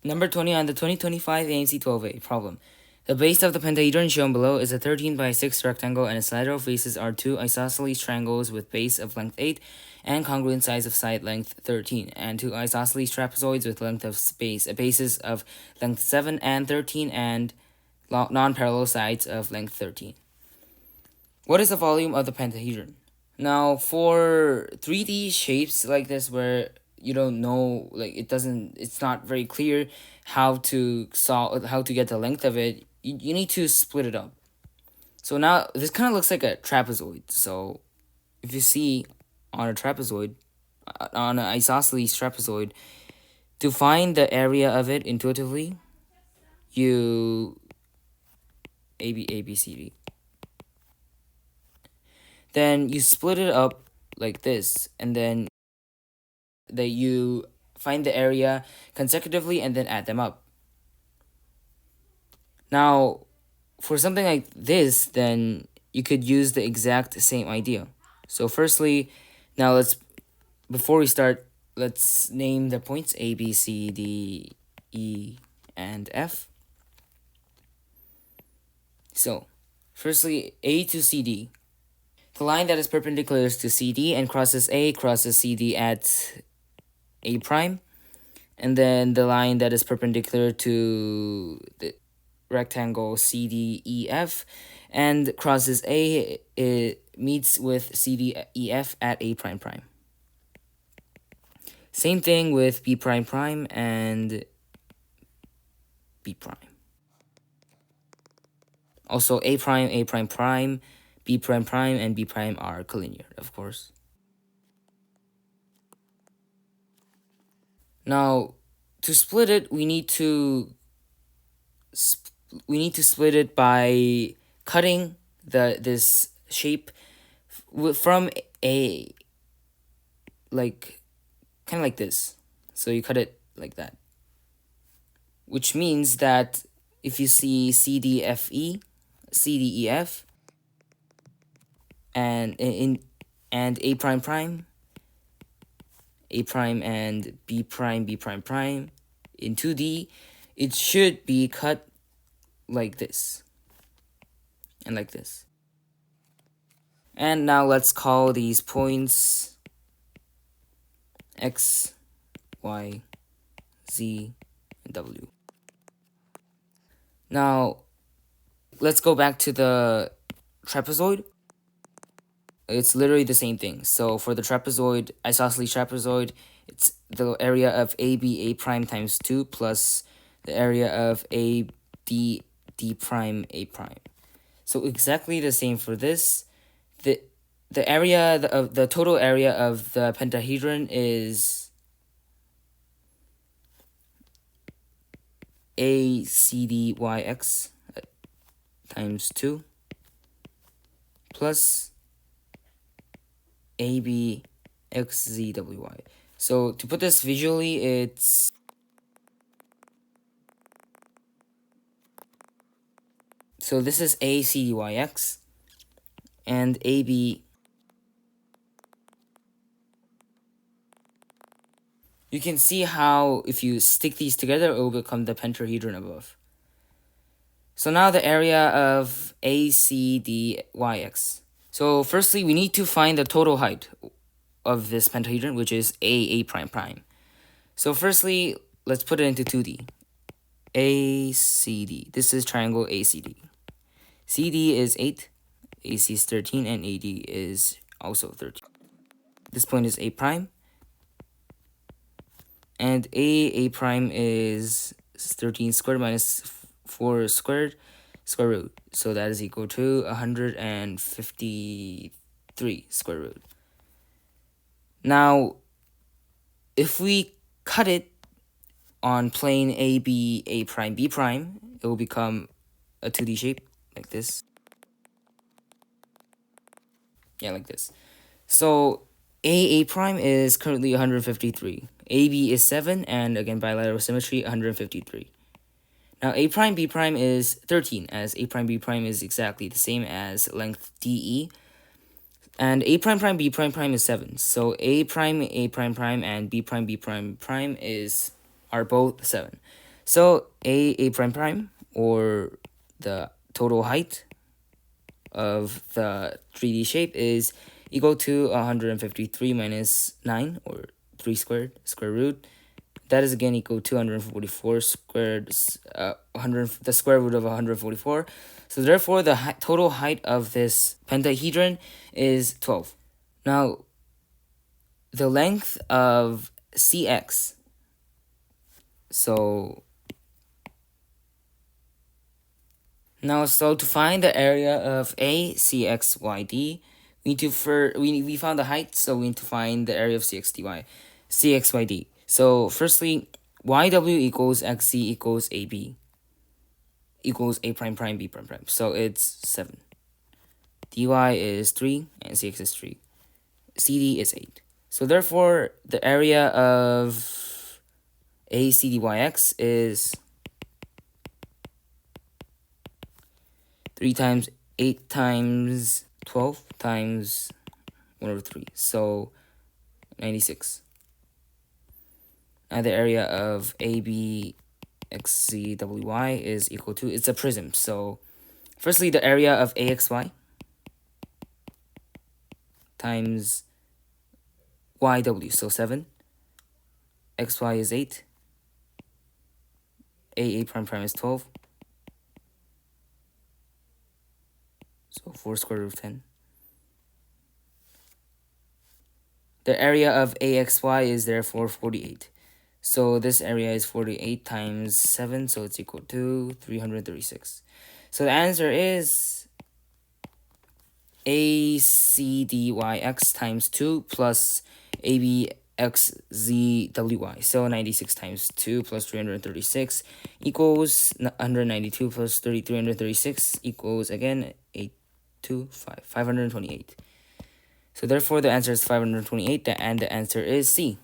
Number 20 on the 2025 AMC 12A problem. The base of the pentahedron shown below is a 13 by 6 rectangle and its lateral faces are two isosceles triangles with base of length 8 and congruent sides of side length 13, and two isosceles trapezoids with length of bases of length 7 and 13 and non-parallel sides of length 13. What is the volume of the pentahedron? Now, for 3D shapes like this where you don't know, like it's not very clear how to get the length of it, you need to split it up. So now this kind of looks like a trapezoid. So if you see on a trapezoid, on an isosceles trapezoid, to find the area of it intuitively, you A B C D. Then you split it up like this, and then you find the area consecutively and then add them up. Now, for something like this, then you could use the exact same idea. So firstly, now before we start, let's name the points A, B, C, D, E, and F. So, firstly, A to CD. The line that is perpendicular to CD and crosses CD at A prime. And then the line that is perpendicular to the rectangle CDEF and crosses A, it meets with CDEF at A prime prime. Same thing with B prime prime and B prime. Also A prime prime, B prime prime, and B prime are collinear, of course. Now, to split it, we need to split it by cutting this shape from a kind of like this. So you cut it like that, which means that if you see CDFE, CDEF, and A prime prime, A prime and B prime prime in 2D, it should be cut like this and like this. And now let's call these points X, Y, Z, and W. Now, let's go back to the trapezoid. It's literally the same thing. So for the trapezoid, isosceles trapezoid, it's the area of AB A prime times 2 plus the area of AD D prime A prime. So exactly the same for this. The area of the total area of the pentahedron is ACDYX times 2 plus ABXZWY. So to put this visually, it's so this is ACDYX and AB. You can see how if you stick these together, it will become the pentahedron above. So now the area of ACDYX. So firstly, we need to find the total height of this pentahedron, which is A prime prime. So firstly, let's put it into 2D. ACD. This is triangle ACD. CD is 8, AC is 13, and AD is also 13. This point is A prime. And A prime is 13 squared minus 4 squared, square root. So that is equal to 153 square root. Now, if we cut it on plane AB, A prime, B prime, it will become a 2D shape like this. Yeah, like this. So A prime is currently 153. AB is 7, and again, bilateral symmetry, 153. Now, A prime, B prime is 13, as A prime, B prime is exactly the same as length DE. And A prime, prime, B prime, prime is 7. So A prime, prime, and B prime, B prime, prime are both 7. So a prime prime, or the total height of the 3D shape, is equal to 153 minus 9, or 3 squared, square root. That is again equal to 144 squared, 100, the square root of 144. So therefore, the total height of this pentahedron is 12. Now, the length of CX. So so to find the area of ACXYD, we need to we found the height, so we need to find the area of CXYD. So firstly, YW equals XZ equals AB equals A prime prime B prime prime. So it's 7. DY is 3 and CX is 3. CD is 8. So therefore, the area of ACDYX is 3 times 8 times 12 times 1 over 3. So 96. Now the area of ABXZWY is equal to, it's a prism. So firstly, the area of AXY times YW, so 7. XY is 8. AA prime prime is 12. So 4 square root of 10. The area of AXY is therefore 48. So this area is 48 times 7, so it's equal to 336. So the answer is ACDYX times 2 plus ABXZWY. So 96 times 2 plus 336 equals 192 plus 336 equals, again, 528. So therefore, the answer is 528, and the answer is C.